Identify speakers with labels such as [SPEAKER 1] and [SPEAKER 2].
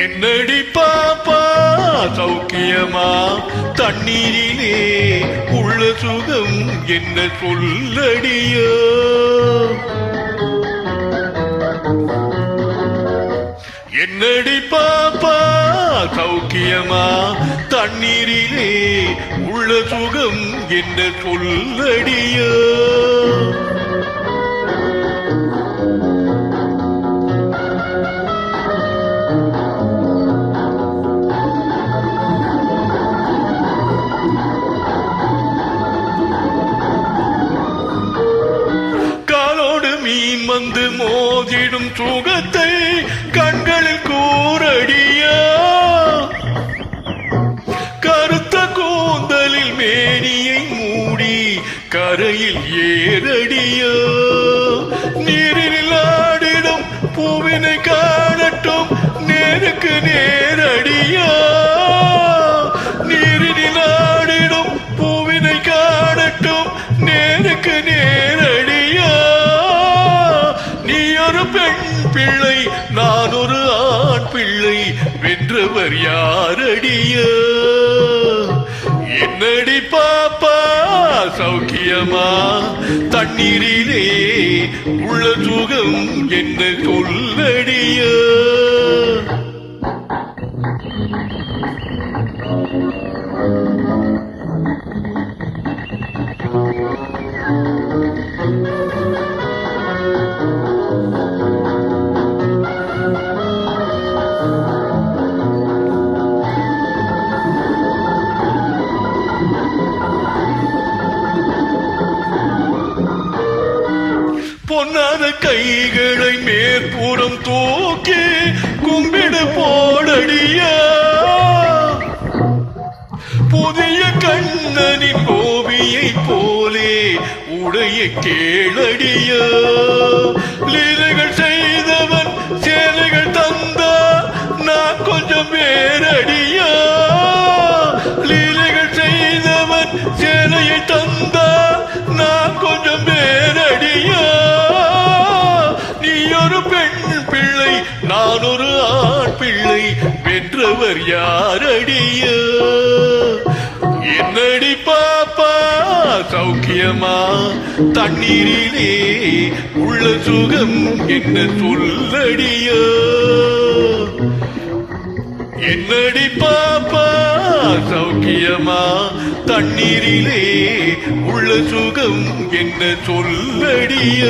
[SPEAKER 1] என்னடி பாப்பா சௌக்கியமா தண்ணீரிலே உள்ள சுகம் என்ன சொல்லடியோ என்னடி பாப்பா சௌக்கியமா தண்ணீரிலே உள்ள சுகம் என்ன சொல்லடியோ மீன் வந்து மோதிடும் சுகத்தை கண்களில் கூரடியா கருத்த கூந்தலில் மேனியை மூடி கரையில் ஏறடியா நீரில் ஆடிடும் பூவினை காணட்டும் நேருக்கு நேரடியா நீரில் ஆடிடும் பூவினை காணட்டும் நேருக்கு நேரடியா பெண் பிள்ளை நான் ஒரு ஆண் பிள்ளை வென்றவர் யாரடிய என்னடி பாப்பா சௌக்கியமா தண்ணீரிலே உள்ள சுகம் என்ன சொல்லடிய பொன்னாத கைகளை மேற்புறம் தூக்கி கும்பிடு போடடியா புதிய கண்ணனின் கோபியை போலே உடைய கேளடியா லீலைகள் செய்தவன் சேலைகள் தந்தா நான் கொஞ்சம் வேறடியா லீலைகள் செய்தவன் சேலையை தந்தா நான் கொஞ்சம் வேறடியா பெண் பிள்ளை நான் ஒரு ஆண் பிள்ளை வென்றவர் யாரடிய என்னடி பாப்பா சௌக்கியமா தண்ணீரிலே உள்ள சுகம் என்ன சொல்லடிய என்னடி பாப்பா சௌக்கியமா தண்ணீரிலே உள்ள சுகம் என்ன சொல்லடிய